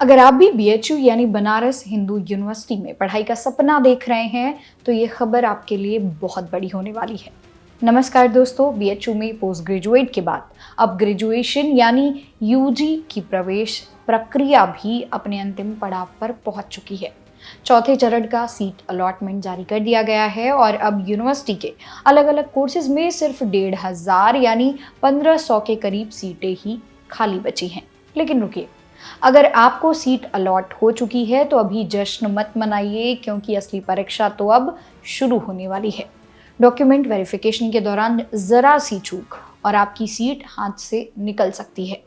अगर आप भी बीएचयू यानी बनारस हिंदू यूनिवर्सिटी में पढ़ाई का सपना देख रहे हैं तो ये खबर आपके लिए बहुत बड़ी होने वाली है। नमस्कार दोस्तों, बीएचयू में पोस्ट ग्रेजुएट के बाद अब ग्रेजुएशन यानी यूजी की प्रवेश प्रक्रिया भी अपने अंतिम पड़ाव पर पहुंच चुकी है। चौथे चरण का सीट अलॉटमेंट जारी कर दिया गया है और अब यूनिवर्सिटी के अलग अलग कोर्सेज में सिर्फ 1,500 यानी 1,500 के करीब सीटें ही खाली बची हैं। लेकिन रुकिए, अगर आपको सीट अलॉट हो चुकी है तो अभी जश्न मत मनाइए, क्योंकि असली परीक्षा तो अब शुरू होने वाली है। डॉक्यूमेंट वेरिफिकेशन के दौरान जरा सी चूक और आपकी सीट हाथ से निकल सकती है।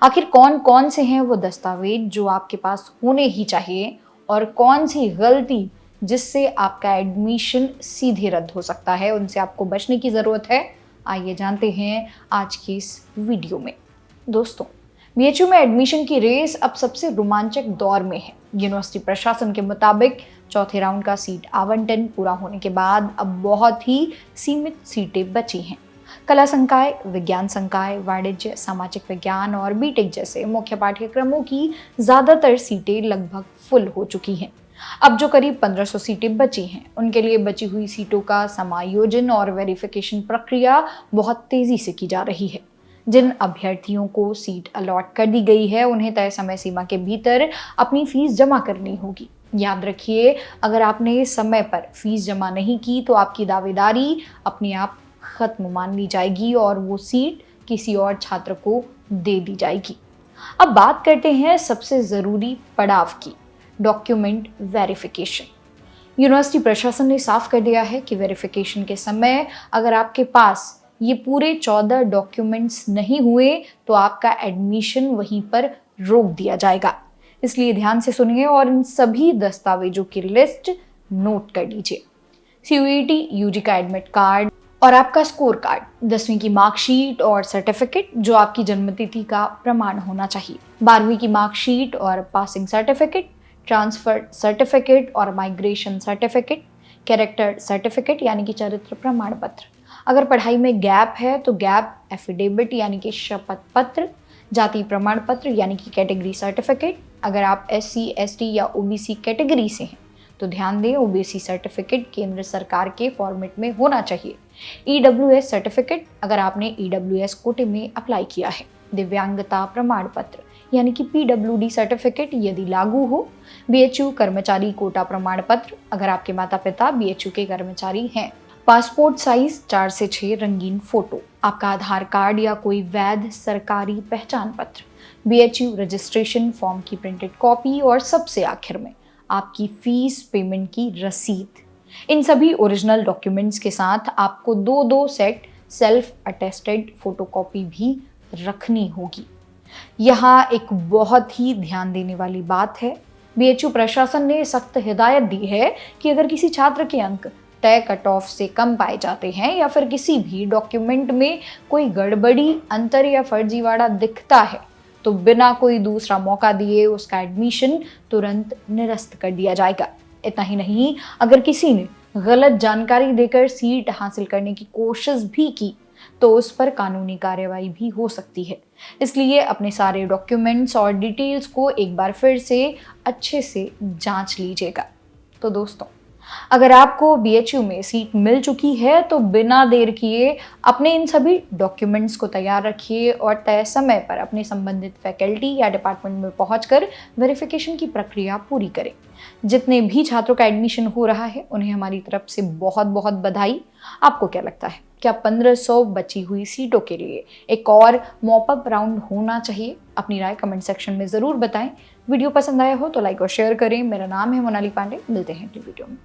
आखिर कौन कौन से हैं वो दस्तावेज जो आपके पास होने ही चाहिए और कौन सी गलती जिससे आपका एडमिशन सीधे रद्द हो सकता है, उनसे आपको बचने की ज़रूरत है। आइए जानते हैं आज की इस वीडियो में। दोस्तों, बीएचयू में एडमिशन की रेस अब सबसे रोमांचक दौर में है। यूनिवर्सिटी प्रशासन के मुताबिक चौथे राउंड का सीट आवंटन पूरा होने के बाद अब बहुत ही सीमित सीटें बची हैं। कला संकाय, विज्ञान संकाय, वाणिज्य, सामाजिक विज्ञान और बीटेक जैसे मुख्य पाठ्यक्रमों की ज़्यादातर सीटें लगभग फुल हो चुकी हैं। अब जो करीब 1,500 सीटें बची हैं, उनके लिए बची हुई सीटों का समायोजन और वेरिफिकेशन प्रक्रिया बहुत तेज़ी से की जा रही है। जिन अभ्यर्थियों को सीट अलॉट कर दी गई है, उन्हें तय समय सीमा के भीतर अपनी फीस जमा करनी होगी। याद रखिए, अगर आपने समय पर फीस जमा नहीं की तो आपकी दावेदारी अपने आप खत्म मान ली जाएगी और वो सीट किसी और छात्र को दे दी जाएगी। अब बात करते हैं सबसे ज़रूरी पड़ाव की, डॉक्यूमेंट वेरिफिकेशन। यूनिवर्सिटी प्रशासन ने साफ कर दिया है कि वेरिफिकेशन के समय अगर आपके पास ये पूरे 14 डॉक्यूमेंट्स नहीं हुए तो आपका एडमिशन वहीं पर रोक दिया जाएगा। इसलिए ध्यान से सुनिए और इन सभी दस्तावेजों की लिस्ट नोट कर लीजिए। सीयूईटी, यूजी का एडमिट कार्ड और आपका स्कोर कार्ड, 10वीं की मार्कशीट और सर्टिफिकेट जो आपकी जन्मतिथि का प्रमाण होना चाहिए, 12वीं की मार्कशीट और पासिंग सर्टिफिकेट, ट्रांसफर सर्टिफिकेट और माइग्रेशन सर्टिफिकेट, कैरेक्टर सर्टिफिकेट यानी कि चरित्र प्रमाण पत्र। अगर पढ़ाई में गैप है तो गैप एफिडेविट यानी कि शपथ पत्र, जाति प्रमाण पत्र यानी कि कैटेगरी सर्टिफिकेट। अगर आप एससी, एसटी या ओबीसी कैटेगरी से हैं तो ध्यान दें, ओबीसी सर्टिफिकेट केंद्र सरकार के फॉर्मेट में होना चाहिए। ईडब्ल्यूएस सर्टिफिकेट अगर आपने ईडब्ल्यूएस कोटे में अप्लाई किया है। दिव्यांगता प्रमाण पत्र यानी कि पीडब्ल्यूडी सर्टिफिकेट यदि लागू हो। बीएचयू कर्मचारी कोटा प्रमाण पत्र अगर आपके माता पिता बीएचयू के कर्मचारी हैं। पासपोर्ट साइज 4 से 6 रंगीन फोटो, आपका आधार कार्ड या कोई वैध सरकारी पहचान पत्र, बीएचयू रजिस्ट्रेशन फॉर्म की प्रिंटेड कॉपी और सबसे आखिर में आपकी फीस पेमेंट की रसीद। इन सभी ओरिजिनल डॉक्यूमेंट्स के साथ आपको 2-2 सेट सेल्फ अटेस्टेड फोटोकॉपी भी रखनी होगी। यहाँ एक बहुत ही ध्यान देने वाली बात है, बीएचयू प्रशासन ने सख्त हिदायत दी है कि अगर किसी छात्र के अंक तय कट ऑफ से कम पाए जाते हैं या फिर किसी भी डॉक्यूमेंट में कोई गड़बड़ी, अंतर या फर्जीवाड़ा दिखता है तो बिना कोई दूसरा मौका दिए उसका एडमिशन तुरंत निरस्त कर दिया जाएगा। इतना ही नहीं, अगर किसी ने गलत जानकारी देकर सीट हासिल करने की कोशिश भी की तो उस पर कानूनी कार्रवाई भी हो सकती है। इसलिए अपने सारे डॉक्यूमेंट्स और डिटेल्स को एक बार फिर से अच्छे से जांच लीजिएगा। तो दोस्तों, अगर आपको बीएचयू में सीट मिल चुकी है तो बिना देर किए अपने इन सभी डॉक्यूमेंट्स को तैयार रखिए और तय समय पर अपने संबंधित फैकल्टी या डिपार्टमेंट में पहुंचकर वेरिफिकेशन की प्रक्रिया पूरी करें। जितने भी छात्रों का एडमिशन हो रहा है उन्हें हमारी तरफ से बहुत बहुत बधाई। आपको क्या लगता है, क्या 1,500 बची हुई सीटों के लिए एक और मॉपअप राउंड होना चाहिए? अपनी राय कमेंट सेक्शन में ज़रूर बताएं। वीडियो पसंद आया हो तो लाइक और शेयर करें। मेरा नाम है मोनाली पांडे, मिलते हैं अगली वीडियो में।